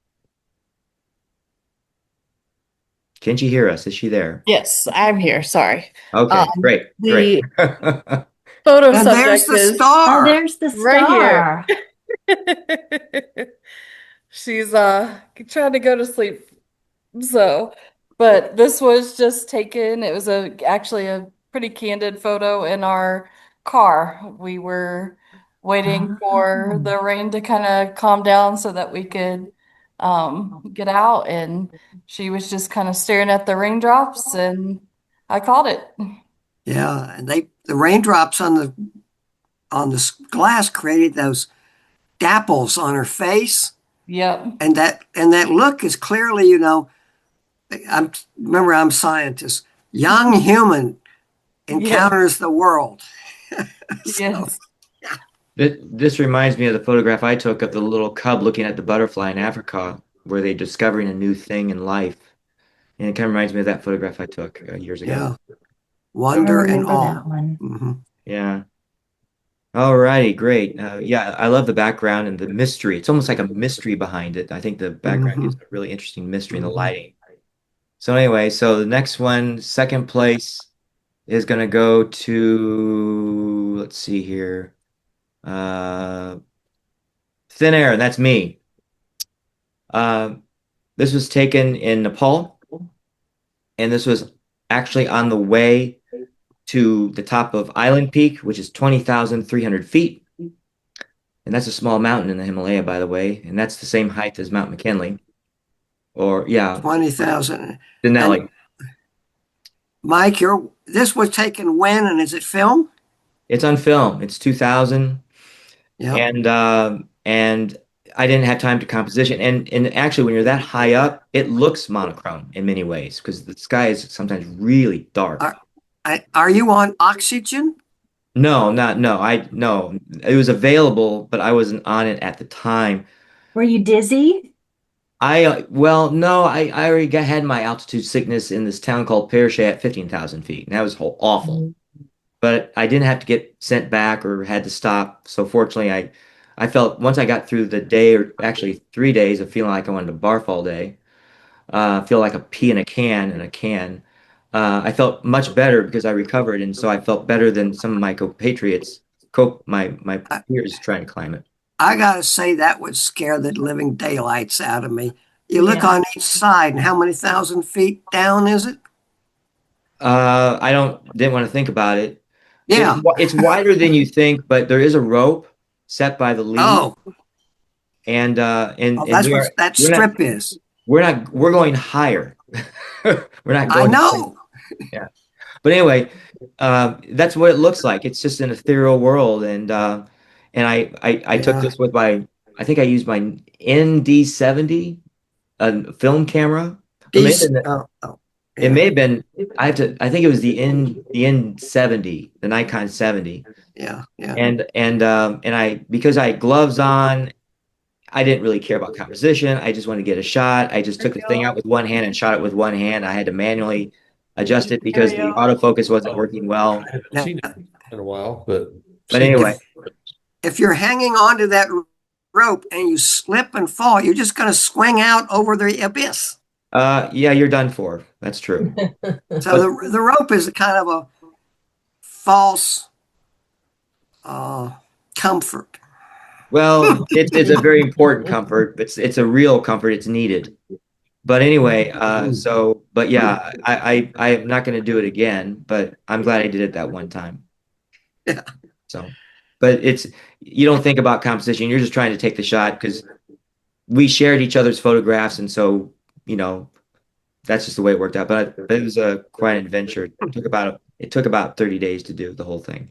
Can she hear us? Is she there? Yes, I'm here. Sorry. Okay, great, great. The photo And there's subject the is Oh, star. there's the right here. star. She's trying to go to sleep. So, but this was just taken. It was a actually a pretty candid photo in our car. We were waiting for Oh. the rain to kind of calm down so that we could get out, and she was just kind of staring at the raindrops, and I caught it. Yeah, and the raindrops on the glass created those dapples on her face, Yep. and that look is clearly, I'm remember I'm a scientist. Young human Yes. encounters the world. So Yes. yeah, This reminds me of the photograph I took of the little cub looking at the butterfly in Africa, where they're discovering a new thing in life. And it kind of reminds me of that photograph I took years ago. yeah, I wonder and remember awe. that one. Hmm. Yeah. All righty, great. Yeah, I love the background and the mystery. It's almost like a mystery behind it. I think the background gives Hmm. a really interesting mystery in the Hmm. lighting. So anyway, so the next one, second place is going to go to, let's see here, uh, Thin Air, and that's me. Uh, this was taken in Nepal, and this was actually on the way to the top of Island Peak, which is 20,300 feet. And that's a small mountain in the Himalaya, by the way. And that's the same height as Mount McKinley. Or, yeah, 20,000. And Denali. Mike, this was taken when, and is it film? It's on film. It's 2000. Yep. And I didn't have time to composition. And actually, when you're that high up, it looks monochrome in many ways because the sky is sometimes really dark. Are, are you on oxygen? No, not no. No. It was available, but I wasn't on it at the time. Were you dizzy? Well, no, I already had my altitude sickness in this town called Parishay at 15,000 feet. And that was awful. Mm. But I didn't have to get sent back or had to stop. So fortunately, I felt once I got through the day, or actually 3 days of feeling like I wanted to barf all day, feel like a pee in a can. I felt much better because I recovered, and so I felt better than some of my compatriots, my I, peers trying to climb it. I gotta say that would scare the living daylights out of me. You look Yeah. on each side, and how many thousand feet down is it? I don't didn't want to think about it. Yeah. It's wider than you think, but there is a rope set by the lead, Oh, and that's what that we're not strip is. we're going higher. We're not I going down. know. Yeah. But anyway, that's what it looks like. It's just an ethereal world, and I took Yeah. this with my I think I used my ND70 film camera. Or maybe These. Oh, oh, it yeah, may have been I think it was the N70, the Nikon 70. yeah, yeah. And I because I had gloves on I didn't really care about composition. I just wanted to get a shot. I just took the thing out with one hand and shot it with one hand. I had to manually adjust it because the autofocus wasn't Oh, working well. I haven't Now, seen it in a while, but But seen anyway, it. if you're hanging onto that rope and you slip and fall, you're just going to swing out over the abyss. yeah, you're done for. That's true. So But the rope is kind of a false uh, comfort. well, it's a very important comfort. It's a real comfort. It's needed. But anyway, so but yeah, I am not going to do it again. But I'm glad I did it that one time. Yeah. So, but it's you don't think about composition. You're just trying to take the shot because we shared each other's photographs, and so you know that's just the way it worked out. But it was a quite an adventure. It took about 30 days to do the whole thing.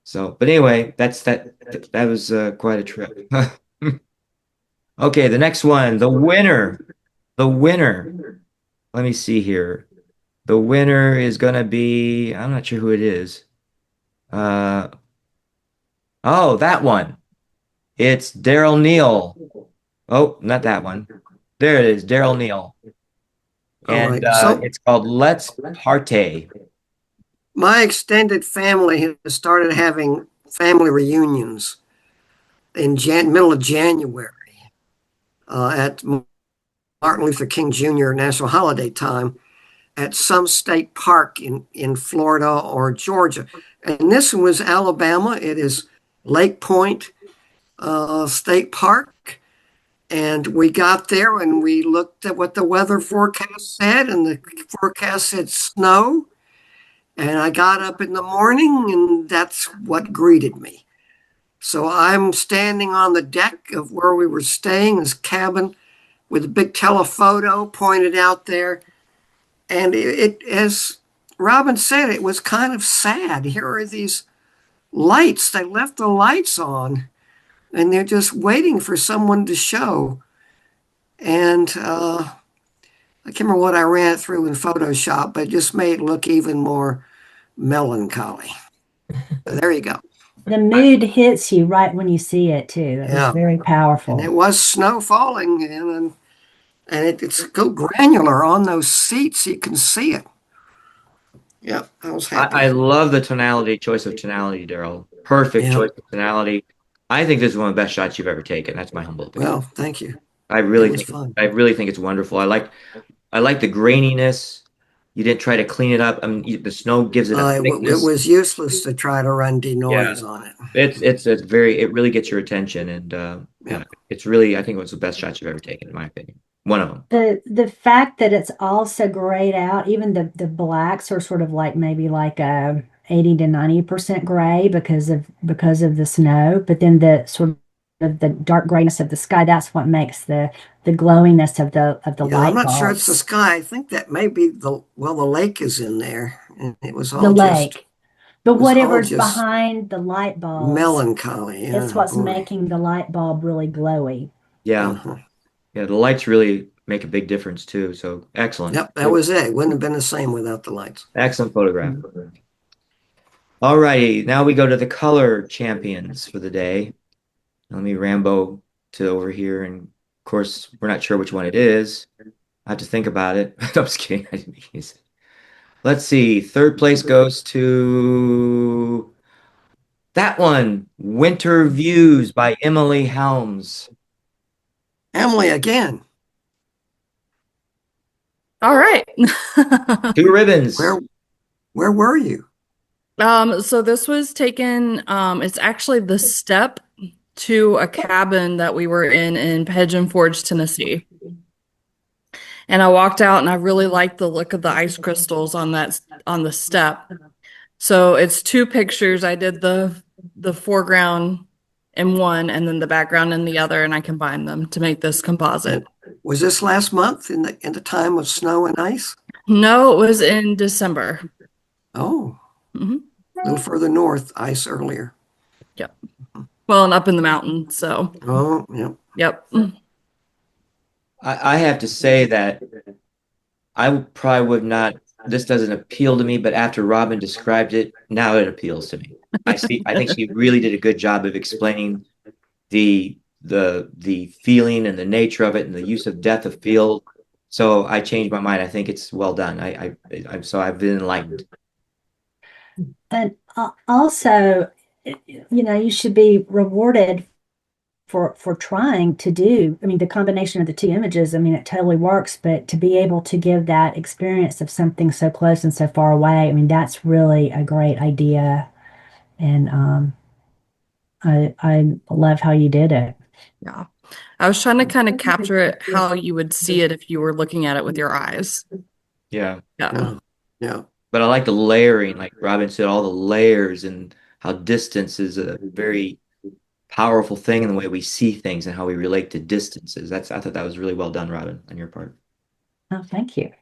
So, but anyway, that was quite a trip. Okay, the next one, the winner. The winner. Let me see here. The winner is gonna be, I'm not sure who it is. Uh oh, that one. It's Daryl Neal. Oh, not that one. There it is, Daryl Neal. All And right. So it's called Let's Partay. my extended family has started having family reunions in middle of January at Martin Luther King Jr. National Holiday time at some state park in Florida or Georgia. And this one was Alabama. It is Lake Point State Park. And we got there and we looked at what the weather forecast said, and the forecast said snow. And I got up in the morning, and that's what greeted me. So I'm standing on the deck of where we were staying, this cabin with a big telephoto pointed out there. And as Robin said, it was kind of sad. Here are these lights. They left the lights on, and they're just waiting for someone to show. And I can't remember what I ran it through in Photoshop, but it just made it look even more melancholy. There you go. The mood hits you right when you see it too. It was Yeah. very And it powerful. was snow falling, and it's go granular on those seats. You can see it. Yeah, I was happy. I love the choice of tonality, Daryl. Perfect Yeah. choice of tonality. I think this is one of the best shots you've ever taken. That's my humble opinion. Well, thank you. I It really was think fun. I really think it's wonderful. I like the graininess. You didn't try to clean it up. I mean, the snow gives it a It thickness. was useless to try to run Yeah, denoise on it. it's very it really gets your attention, and yeah, Yep. it's really I think it was the best shot you've ever taken, in my opinion. One of them. The fact that it's all so grayed out, even the blacks are sort of like maybe like a 80 to 90% gray because of the snow, but then the sort of the dark grayness of the sky, that's what makes the glowiness of the Yeah, I'm light not sure it's the bulbs. sky. I think that may be the lake is in there, and The lake. But it was all whatever's just behind the light bulbs, melancholy. it's Yeah, what's boy. making the light bulb really glowy. Yeah, Uh-huh. yeah. The lights really make a big difference too. So excellent, Yep, that was it. It wouldn't have been the same without the lights. excellent photograph. All righty, now we go to the color champions for the day. Let me Rambo to over here, and of course, we're not sure which one it is. I have to think about it. No, I'm just kidding. I didn't mean to say- Let's see. Third place goes to that one, Winter Views by Emily Helms. Emily, again, All right. Two ribbons. where where were you? So this was taken, it's actually the step to a cabin that we were in Pigeon Forge, Tennessee. And I walked out and I really liked the look of the ice crystals on the step. So it's two pictures. I did the foreground in one and then the background in the other, and I combined them to make this composite. And was this last month in the time of snow and ice? No, it was in December. Oh, Hmm. a little further north, ice earlier. Yep. Well, and up in the mountain. So, Oh, yeah. yep. I have to say that I probably would not, this doesn't appeal to me, but after Robin described it, now it appeals to me. I think she really did a good job of explaining the the feeling and the nature of it and the use of depth of field. So I changed my mind. I think it's well done. So I've been enlightened. And also, you should be rewarded for trying to do. I mean, the combination of the two images, I mean, it totally works, but to be able to give that experience of something so close and so far away, I mean, that's really a great idea. And I love how you did it. Yeah. I was trying to kind of capture it how you would see it if you were looking at it with your eyes. Yeah. Yeah. Yeah. Yeah. But I like the layering, like Robin said, all the layers and how distance is a very powerful thing in the way we see things and how we relate to distances. I thought that was really well done, Robin, on your part. Oh, thank you.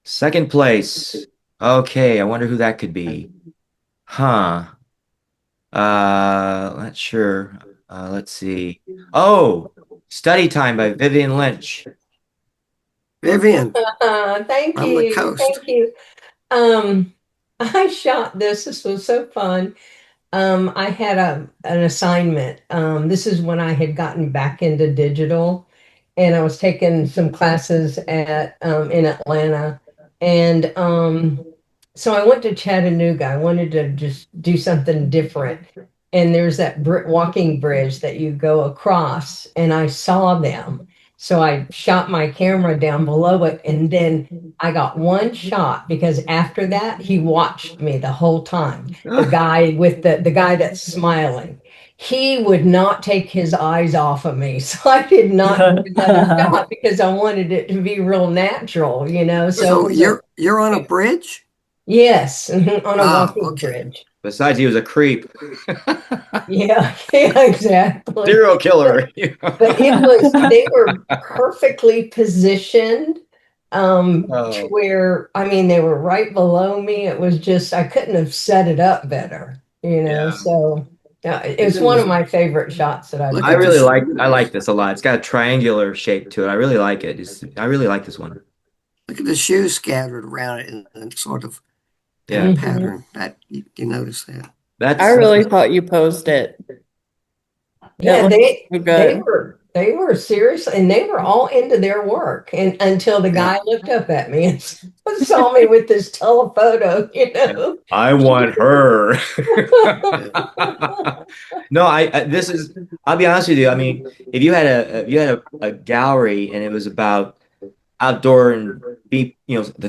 Second place. Okay, I wonder who that could be. Huh. Not sure. Let's see. Oh, Study Time by Vivian Lynch. Vivian Thank from the you. coast. Thank you. Um, I shot this. This was so fun. I had an assignment. This is when I had gotten back into digital, and I was taking some classes at in Atlanta, and so I went to Chattanooga. I wanted to just do something different. And there's that walking bridge that you go across, and I saw them. So I shot my camera down below it, and then I got one shot because after that, he watched me the whole time. The guy with the guy that's smiling. He would not take his eyes off of me. So I did not do another shot because I wanted it to be real natural, you know. So it So was a you're on a bridge? yes, mhm, on a Ah, walking okay. bridge. Besides, he was a creep. Yeah, yeah, exactly. Serial But killer. but it was they were perfectly positioned to Oh, where I mean they were right below me. It was just I couldn't have set it up better, you know. yeah. So it's one of my favorite shots that I've Look I at really this. done. like this a lot. It's got a triangular shape to it. I really like it. I really like this one. Look at the shoes scattered around it in sort of that Yeah. Mhm. pattern. That you notice that. I That's really thought you posed it. It Yeah, looked so they good. were serious and they were all into their work and until the Yeah. guy looked up at me and saw me with this telephoto, you know. I want her. Yeah. No, this is I'll be honest with you. I mean, if you had a gallery and it was about outdoor and the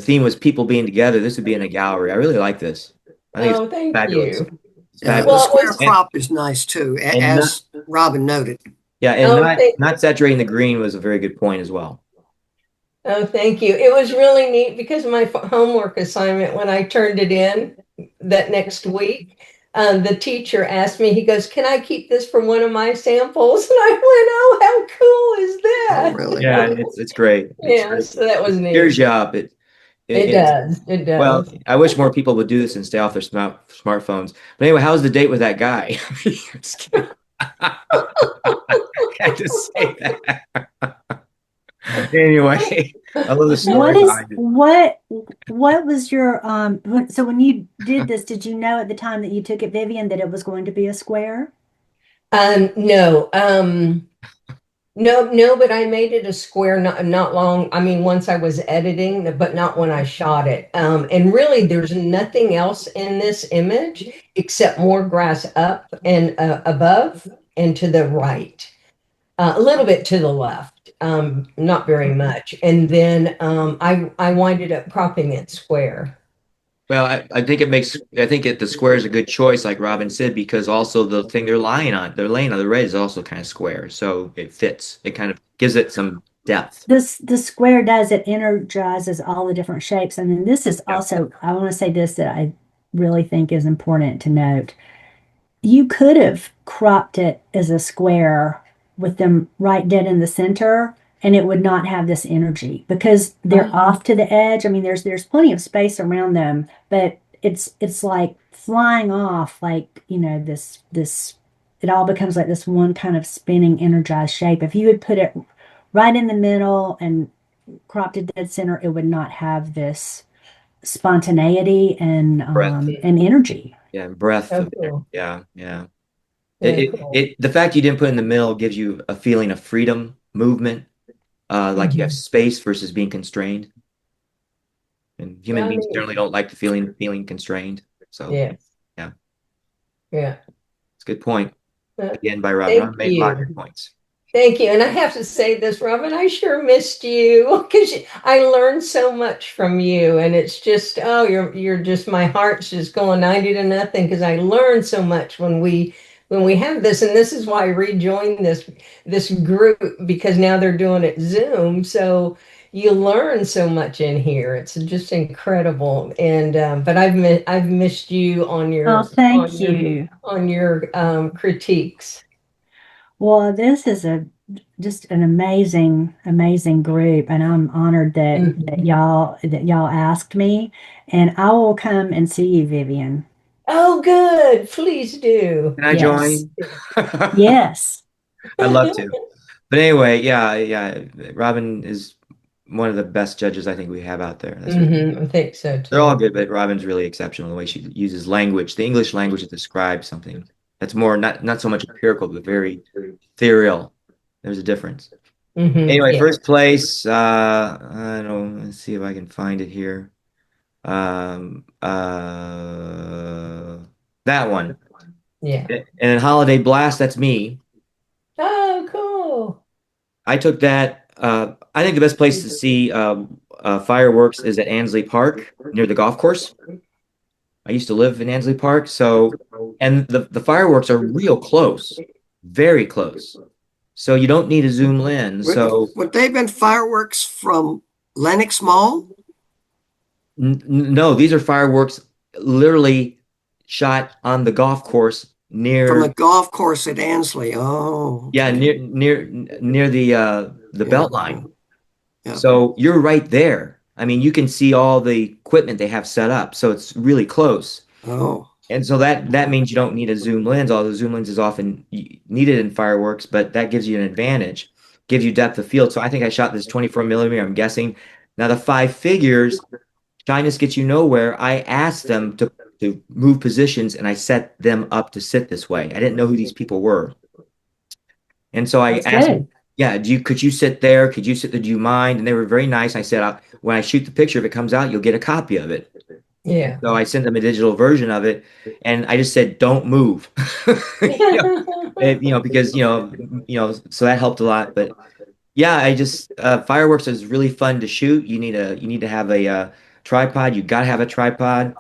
theme was people being together, this would be in a gallery. I really like this. I think it's Oh, thank fabulous. you. It's Yeah, the fabulous. Well, it square was, And crop is nice too, and not as Robin noted. yeah, and oh, thank, not saturating the green was a very good point as well. oh, thank you. It was really neat because my homework assignment, when I turned it in that next week, the teacher asked me, he goes, "Can I keep this for one of my samples?" And I went, "Oh, how cool is Oh, that?" really? Yeah, it's great. It's Yeah, great. so that was Cheers neat. you up. It It does. It well, does. I wish more people would do this and stay off their smartphones. But anyway, how's the date with that guy? I'm just kidding. I had to say that. Anyway, I love the What story is behind it. what was your so when you did this, did you know at the time that you took it, Vivian, that it was going to be a square? No, no, but I made it a square not long. I mean, once I was editing, but not when I shot it. And really, there's nothing else in this image except more grass up and above and to the right, a little bit to the left, not very much. And then I winded up cropping it square. Well, I think the square is a good choice, like Robin said, because also the thing they're laying on the red is also kind of square, so it fits. It kind of gives it some depth. This the square does, it energizes all the different shapes. And then this is Yeah, also, I want to say this that I really think is important to note. You could have cropped it as a square with them right dead in the center, and it would not have this energy because they're off to the edge. I mean, there's plenty of space around them, but it's like flying off, like, this it all becomes like this one kind of spinning, energized shape. If you had put it right in the middle and cropped it dead center, it would not have this spontaneity and breadth. energy. Yeah, and breadth So of there. cool. Yeah, yeah. Yeah, cool. The fact you didn't put it in the middle gives you a feeling of freedom, movement, like you have Hmm. space versus being constrained. And human I beings mean, generally don't like the feeling constrained. So yeah, yeah, yeah. it's a good point. Uh, Again by Robin. Thank Robin made a lot of good you. points. Thank you. And I have to say this, Robin, I sure missed you because I learned so much from you. And it's just, oh, you're just my heart's just going 90 to nothing because I learned so much when we have this. And this is why I rejoined this group because now they're doing it Zoom. So you learn so much in here. It's just incredible. And but I've missed you Oh, thank you. on your critiques. Well, this is a just an amazing, amazing group, and I'm honored that Mhm. that y'all asked me, and I will come and see you, Vivian. Oh, good. Please do. Can I Yes. join? Yes. I'd love to. But anyway, yeah. Robin is one of the best judges I think we have out there. That's for I think so They're all too. good, but Robin's really exceptional the way she uses language, the English language to describe something. That's more not so much empirical, but very ethereal. There's a difference. Anyway, Yeah. first place, I don't know, let's see if I can find it here. Um, uh, that one. Yeah. And then Holiday Blast, that's me. Oh, cool. I took that. I think the best place to see fireworks is at Ansley Park near the golf course. I used to live in Ansley Park, so and the fireworks are real close, very close. So you don't need a zoom lens. So Would they have been fireworks from Lenox Mall? no, these are fireworks literally shot on the golf course From near the golf course at Ansley. Oh, yeah, okay. near the Yeah, belt line. yeah. So you're right there. I mean, you can see all the equipment they have set up, so it's really close. Oh, And so that means you don't need a zoom lens, although zoom lens is often needed in fireworks, but that gives you an advantage, gives you depth of field. So I think I shot this 24 millimeter, I'm guessing. Now the five figures, shyness gets you nowhere. I asked them to move positions and I set them up to sit this way. I didn't know who these people were. And so I That's asked them, good. yeah, could you sit there? Could you sit there? Do you mind? And they were very nice. I said, when I shoot the picture, if it comes out, you'll get a copy of it. Yeah. So I sent them a digital version of it, and I just said, "Don't move," you know, because so that helped a lot. But yeah, I just fireworks is really fun to shoot. You need to have a tripod. You got to have a tripod.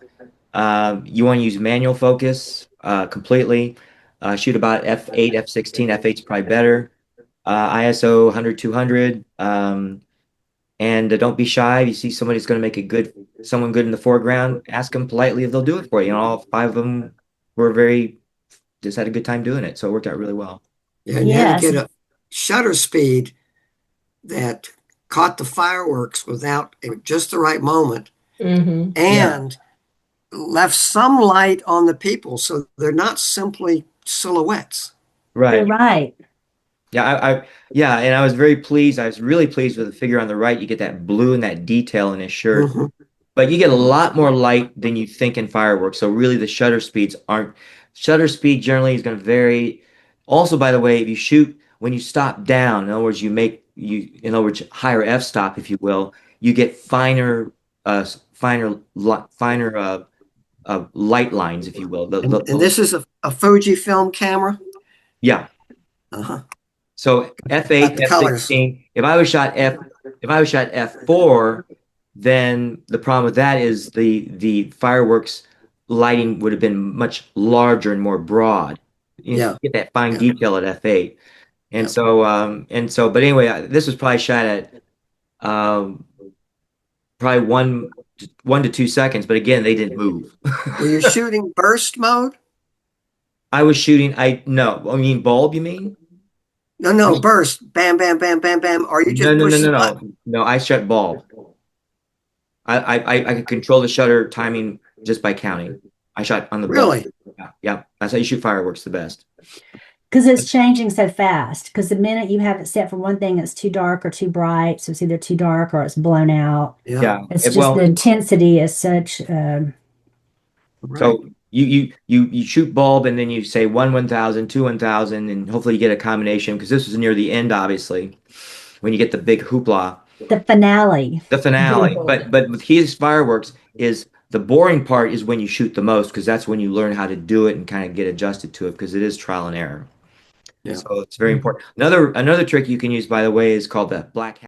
You want to use manual focus completely. Shoot about f8, f16. F8's probably better. ISO 100, 200. And don't be shy. If you see somebody's going to make someone good in the foreground, ask them politely if they'll do it for you. And all five of them were just had a good time doing it. So it worked out really well. yeah. And you had to Yes. get a shutter speed that caught the fireworks without just the right moment Yeah, and left some light on the people so they're not simply silhouettes. You're right. right. Yeah, yeah, and I was very pleased. I was really pleased with the figure on the right. You get that blue and that detail in his shirt. Hmm. But you get a lot more light than you think in fireworks. So really the shutter speed generally is going to vary. Also, by the way, if you shoot when you stop down, in other words, in other words, higher f-stop, if you will, you get finer light lines, if you will. And this is a Fujifilm camera. Yeah. Uh-huh. So Got F8, the colors. F16. If I was shot F4, then the problem with that is the fireworks lighting would have been much larger and more broad. You Yeah, get that fine yeah, detail at F8. yeah. But anyway, this was probably shot at um, probably 1 to 2 seconds, but again, they didn't move. Were you shooting burst mode? I was shooting, I mean bulb, you mean? No, no, burst. Bam, bam, bam, bam, bam. Or you No, just no, no, push no, the no. button. No, I shot bulb. I could control the shutter timing just by counting. I shot on the bulb. Really? Yeah, yeah. That's how you shoot fireworks the best. Because it's changing so fast. Because the minute you have it set for one thing, it's too dark or too bright. So it's either too dark or it's blown out. Yeah. Yeah. It's just the intensity is such, Right. So You shoot bulb and then you say 1,000, 2,000, and hopefully you get a combination because this was near the end, obviously, when you get the big hoopla, The finale. the finale. But with his fireworks is the boring part is when you shoot the most because that's when you learn how to do it and kind of get adjusted to it because it is trial and error. Yeah. So it's very important. Another trick you can use, by the way, is called the black